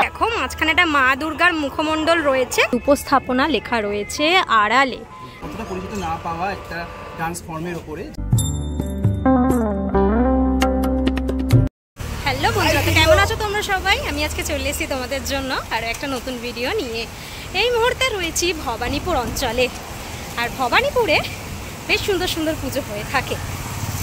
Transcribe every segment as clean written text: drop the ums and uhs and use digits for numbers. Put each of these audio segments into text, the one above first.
দেখো মাঝখানে একটা মা দুর্গার মুখমণ্ডল রয়েছে, উপস্থাপনা লেখা রয়েছে আড়ালে। কতটা পরিচিত না পাওয়া একটা ডান্স ফর্মের উপরে। হ্যালো বন্ধুরা, তো কেমন আছো তোমরা সবাই? আমি আজকে চলে এসেছি তোমাদের জন্য আরও একটা নতুন ভিডিও নিয়ে। এই মুহূর্তে রয়েছি ভবানীপুর অঞ্চলে, আর ভবানীপুরে বেশ সুন্দর সুন্দর পুজো হয়ে থাকে।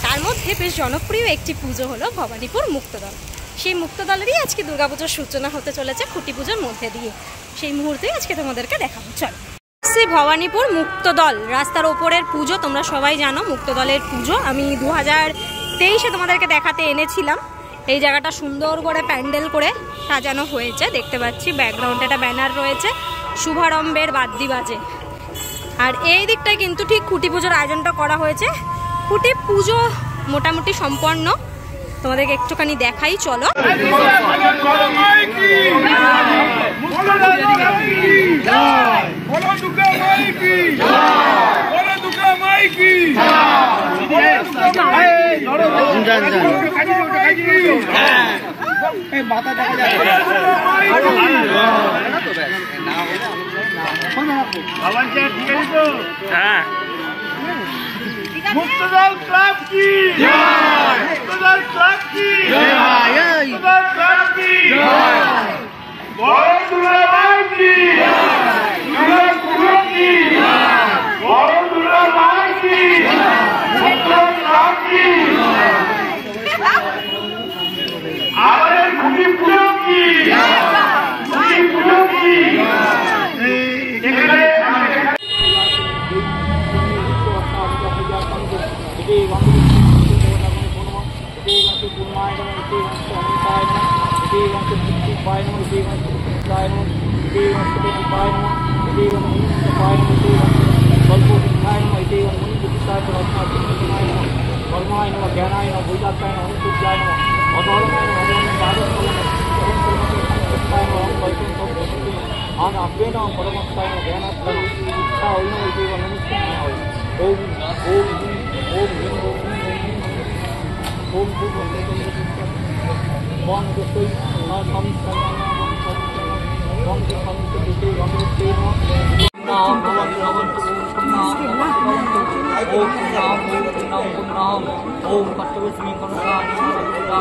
তার মধ্যে বেশ জনপ্রিয় একটি পুজো হলো ভবানীপুর মুক্তদল। সেই মুক্তদলেরই আজকে দুর্গাপুজোর সূচনা হতে চলেছে খুঁটি পুজোর মধ্যে দিয়ে। সেই মুহূর্তেই আজকে তোমাদেরকে দেখাবো। চল, সেই ভবানীপুর মুক্তদল রাস্তার ওপরের পুজো, তোমরা সবাই জানো মুক্তদলের পুজো। আমি 2023-এ তোমাদেরকে দেখাতে এনেছিলাম। এই জায়গাটা সুন্দর করে প্যান্ডেল করে সাজানো হয়েছে, দেখতে পাচ্ছি ব্যাকগ্রাউন্ডে একটা ব্যানার রয়েছে, শুভারম্ভের বাদ্যি বাজে। আর এই দিকটায় কিন্তু ঠিক খুঁটি পুজোর আয়োজনটা করা হয়েছে। খুঁটি পুজো মোটামুটি সম্পন্ন, তোমাদেরকে একটুখানি দেখাই, চলো। मुक्तदल क्लब की जय, मुक्तदल क्लब की जय, मुक्तदल क्लब की जय, भारत दुर्गा माई की जय, दुर्गा कुमार की जय, भारत दुर्गा माई की जय, मुक्तदल क्लब की जय, हमारे खुदी पूजो की जय, खुदी पूजो की जय।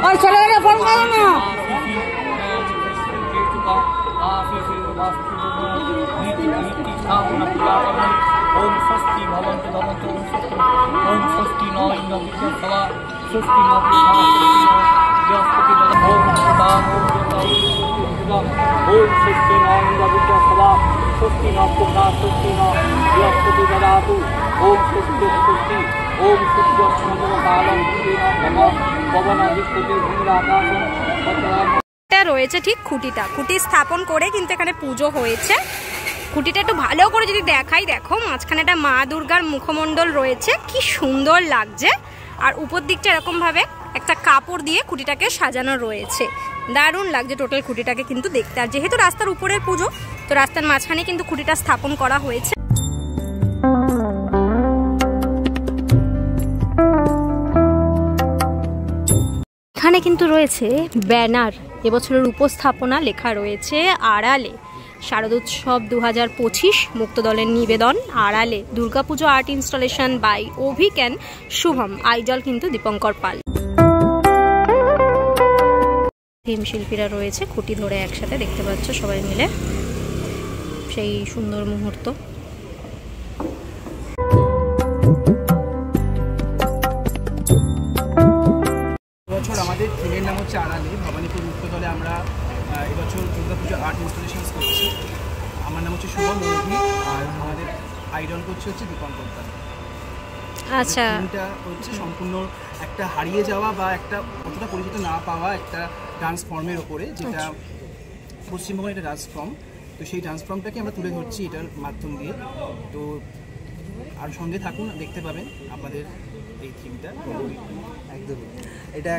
और चले गए फोन करो ना। ओम स्वस्ति भवन्तु भवन्तु ओम स्वस्ति ओम स्वस्ति नो इंद्र विद्या स्वस्ति नो बृहस्पति ओम सदाम ओम ओम स्वस्ति नो इंद्र विद्या स्वस्ति नो पुरा स्वस्ति नो बृहस्पति ददातु ओम स्वस्ति स्वस्ति ओम सूर्य चंद्र कालं नमो पवन अधिपति भूमिराकाशं রয়েছে ঠিক খুঁটিটা, খুঁটি স্থাপন করে কিন্তু এখানে পুজো হয়েছে। খুঁটিটা একটু ভালো করে যদি দেখাই, দেখো মাঝখানে একটা মা দুর্গার মুখমণ্ডল রয়েছে, কি সুন্দর লাগছে। আর উপর দিকটা এরকম ভাবে একটা কাপড় দিয়ে খুঁটিটাকে সাজানো রয়েছে, দারুণ লাগছে টোটাল খুঁটিটাকে কিন্তু দেখতে। আর যেহেতু রাস্তার উপরের পুজো, তো রাস্তার মাঝখানে কিন্তু খুঁটিটা স্থাপন করা হয়েছে। এখানে কিন্তু রয়েছে ব্যানার, এবছরের উপস্থাপনা লেখা রয়েছে আড়ালে শারদোৎসব 2025 মুক্তদলের নিবেদন আড়ালে Durga Puja art installation by Avik and Shubham, idol কিন্তু দীপঙ্কর পাল। থিম শিল্পীরা রয়েছে খুঁটি ধরে একসাথে, দেখতে পাচ্ছ সবাই মিলে, সেই সুন্দর মুহূর্ত। আমাদের থিমের নাম হচ্ছে আড়ালে। ভবানীপুর মুক্তদলে আমরা এবছর দুর্গাপুজো আর্ট ইনস্টলেশন করছি। আমার নাম হচ্ছে শুভম অভিক, আর আমাদের আইডল করছে হচ্ছে দীপঙ্কর পাল। আচ্ছা, এটা হচ্ছে সম্পূর্ণ একটা হারিয়ে যাওয়া বা একটা কতটা পরিচিত না পাওয়া একটা ডান্স ফর্মের ওপরে, যেটা পশ্চিমবঙ্গের একটা ডান্স ফর্ম। তো সেই ডান্স ফর্মটাকে আমরা তুলে ধরছি এটার মাধ্যম দিয়ে। তো আর সঙ্গে থাকুন, দেখতে পাবেন আমাদের এই থিমটা। একদমই, এটা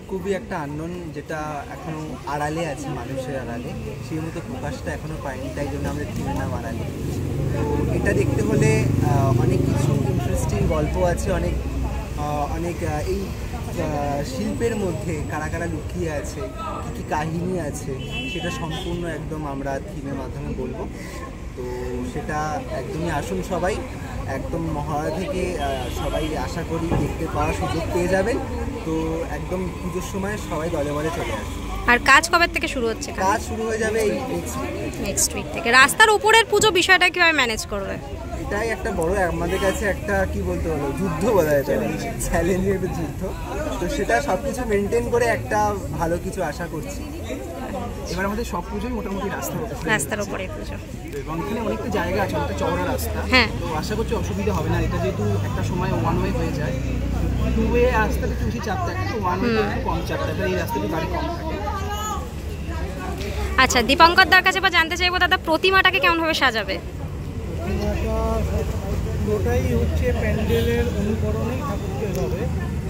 খুবই একটা আননোন, যেটা এখনও আড়ালে আছে, মানুষের আড়ালে, সেই মতো প্রকাশটা এখনও পাইনি, তাই জন্য আমাদের থিমের নাম আড়ালে। তো এটা দেখতে হলে অনেক কিছু ইন্টারেস্টিং গল্প আছে, অনেক এই শিল্পের মধ্যে কারা কারা লুকিয়ে আছে, কী কী কাহিনী আছে, সেটা সম্পূর্ণ একদম আমরা থিমের মাধ্যমে বলবো। তো সেটা একদমই আসুন সবাই, একদম মহালয়া থেকে সবাই আশা করি দেখতে পাওয়ার সুযোগ পেয়ে যাবেন। তো একদম পুজোর সময় সবাই দলে দলে চলে আসবে। আর কাজ কবে থেকে শুরু হচ্ছে? কাজ শুরু হয়ে যাবে এই নেক্সট উইক থেকে। রাস্তার উপরের পুজো বিষয়টা কিভাবে ম্যানেজ করবে? এটাই একটা বড় আমাদের কাছে একটা কি বলতে হলো যুদ্ধ বলা যেতে পারে, চ্যালেঞ্জের যুদ্ধ। তো সেটা সব কিছু মেনটেন করে একটা ভালো কিছু আশা করছি। এবার আমাদের সব পুজোই মোটামুটি রাস্তার উপরে পুজো, এবং এখানে অনেকটা জায়গা আছে, অনেকটা চওড়া রাস্তা। হ্যাঁ। তো আশা করছি অসুবিধা হবে না। এটা যেহেতু একটা সময় ওয়ান ওয়ে হয়ে যায়, টু ওয়ে রাস্তাটা একটু বেশি চাপ থাকে, তো ওয়ান ওয়ে একটু কম চাপ থাকে, এই রাস্তাটি গাড়ি কম থাকে। আচ্ছা, দীপঙ্কর দার কাছে বা জানতে চাইবো দাদা, প্রতিমাটাকে কেমনভাবে সাজাবে? পুরোটাই হচ্ছে প্যান্ডেলের অনুকরণেই ঠাকুরকে হবে,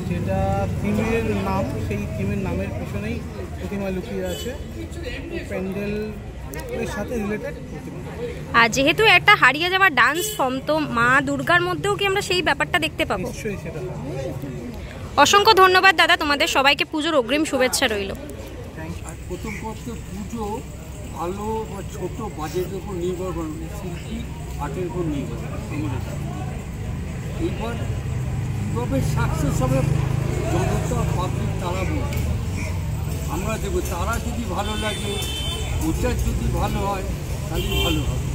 যেটা থিমের নাম, সেই থিমের নামের পিছনেই প্রতিমা লুকিয়ে আছে। প্যান্ডেল এর সাথে রিলেটেড প্রতিমা। আর যেহেতু একটা হারিয়ে যাওয়া ডান্স ফর্ম, তো মা দুর্গার মধ্যেও কি আমরা সেই ব্যাপারটা দেখতে পাবো? নিশ্চয়ই সেটা। অসংখ্য ধন্যবাদ দাদা, তোমাদের সবাইকে পুজোর অগ্রিম শুভেচ্ছা রইল। আর প্রথম কথা, পুজো ভালো বা ছোট বাজেটের উপর নির্ভর করে, শিল্পী আর্টের উপর নির্ভর করে। এইবার কীভাবে সাকসেস হবে জনতা পাবলিক তারা বলবে, আমরা দেবো। তারা যদি ভালো লাগে, ওটার যদি ভালো হয় তাহলে ভালো হবে।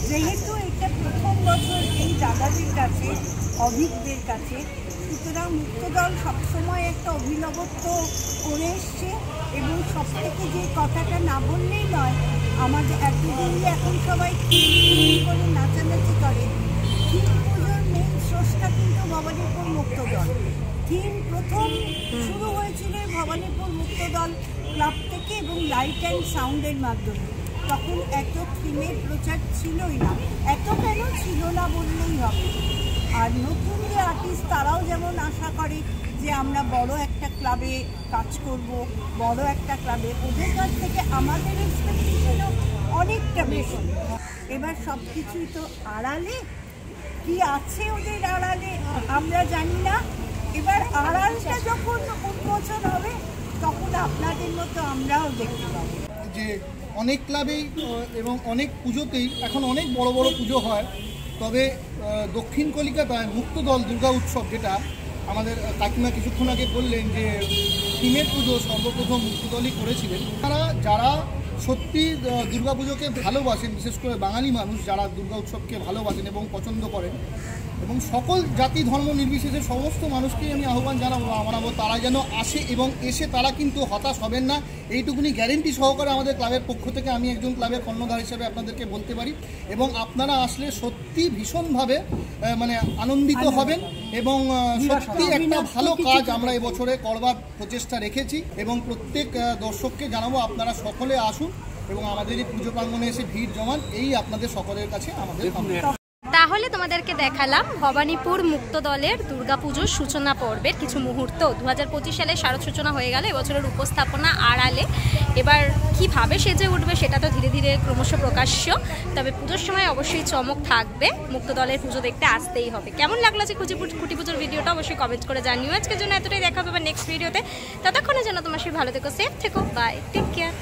যেহেতু এটা প্রথম বছর এই দাদাদের কাছে, অভিজ্ঞদের কাছে, সুতরাং মুক্তদল সবসময় একটা অভিনবত্ব করে এসছে। এবং সব থেকে যে কথাটা না বললেই নয়, আমাদের এতদিন এখন সবাই করে নাচানাচি করে, থিম পুজোর মেন স্রষ্টা কিন্তু ভবানীপুর মুক্তদল। থিম প্রথম শুরু হয়েছিল ভবানীপুর মুক্তদল ক্লাব থেকে এবং লাইট অ্যান্ড সাউন্ডের মাধ্যমে। তখন এত থিমের প্রচার ছিলই না, এত কেন ছিল না বললেই হবে। আর নতুন যে আর্টিস্ট, তারাও যেমন আশা করে যে আমরা বড় একটা ক্লাবে কাজ করব, বড় একটা ক্লাবে, ওদের কাছ থেকে আমাদের এক্সপেকটেশনও অনেকটা বেশি। এবার সব কিছুই তো আড়ালে, কি আছে ওদের আড়ালে আমরা জানি না। এবার আড়ালটা যখন উন্মোচন হবে, তখন আপনাদের মতো আমরাও দেখতে পাবো। যে অনেক ক্লাবেই এবং অনেক পুজোতেই এখন অনেক বড় বড় পুজো হয়, তবে দক্ষিণ কলিকাতায় মুক্তদল দুর্গা উৎসব, যেটা আমাদের কাকিমা কিছুক্ষণ আগে বললেন যে থিমের পুজো সর্বপ্রথম মুক্তদলই করেছিলেন। তারা যারা সত্যি দুর্গাপুজোকে ভালোবাসেন, বিশেষ করে বাঙালি মানুষ যারা দুর্গা উৎসবকে ভালোবাসেন এবং পছন্দ করেন, এবং সকল জাতি ধর্ম নির্বিশেষে সমস্ত মানুষকেই আমি আহ্বান জানাবো তারা যেন আসে, এবং এসে তারা কিন্তু হতাশ হবেন না, এইটুকুনি গ্যারেন্টি সহকারে আমাদের ক্লাবের পক্ষ থেকে আমি একজন ক্লাবের কর্ণধার হিসেবে আপনাদেরকে বলতে পারি। এবং আপনারা আসলে সত্যি ভীষণভাবে মানে আনন্দিত হবেন, এবং সত্যি একটা ভালো কাজ আমরা এবছরে করবার প্রচেষ্টা রেখেছি। এবং প্রত্যেক দর্শককে জানাবো আপনারা সকলে আসুন এবং আমাদের এই পুজো প্রাঙ্গণে এসে ভিড় জমান, এই আপনাদের সকলের কাছে আমাদের। তাহলে তোমাদেরকে দেখালাম ভবানীপুর মুক্তদলের দুর্গাপুজোর সূচনা পর্বের কিছু মুহূর্ত। 2025 সালে শারদ সূচনা হয়ে গেল, এবছরের উপস্থাপনা আড়ালে। এবার কিভাবে সেজে উঠবে সেটা তো ধীরে ধীরে ক্রমশ প্রকাশ্য, তবে পুজোর সময় অবশ্যই চমক থাকবে। মুক্তদলের পুজো দেখতে আসতেই হবে। কেমন লাগলো যে খুঁটি পুজোর ভিডিওটা অবশ্যই কমেন্ট করে জানিও। আজকের জন্য এতটাই, দেখা হবে নেক্সট ভিডিওতে। ততক্ষণে যেন তোমার সবাই ভালো থেকো, সেফ থেকো, বাই, টেক কেয়ার।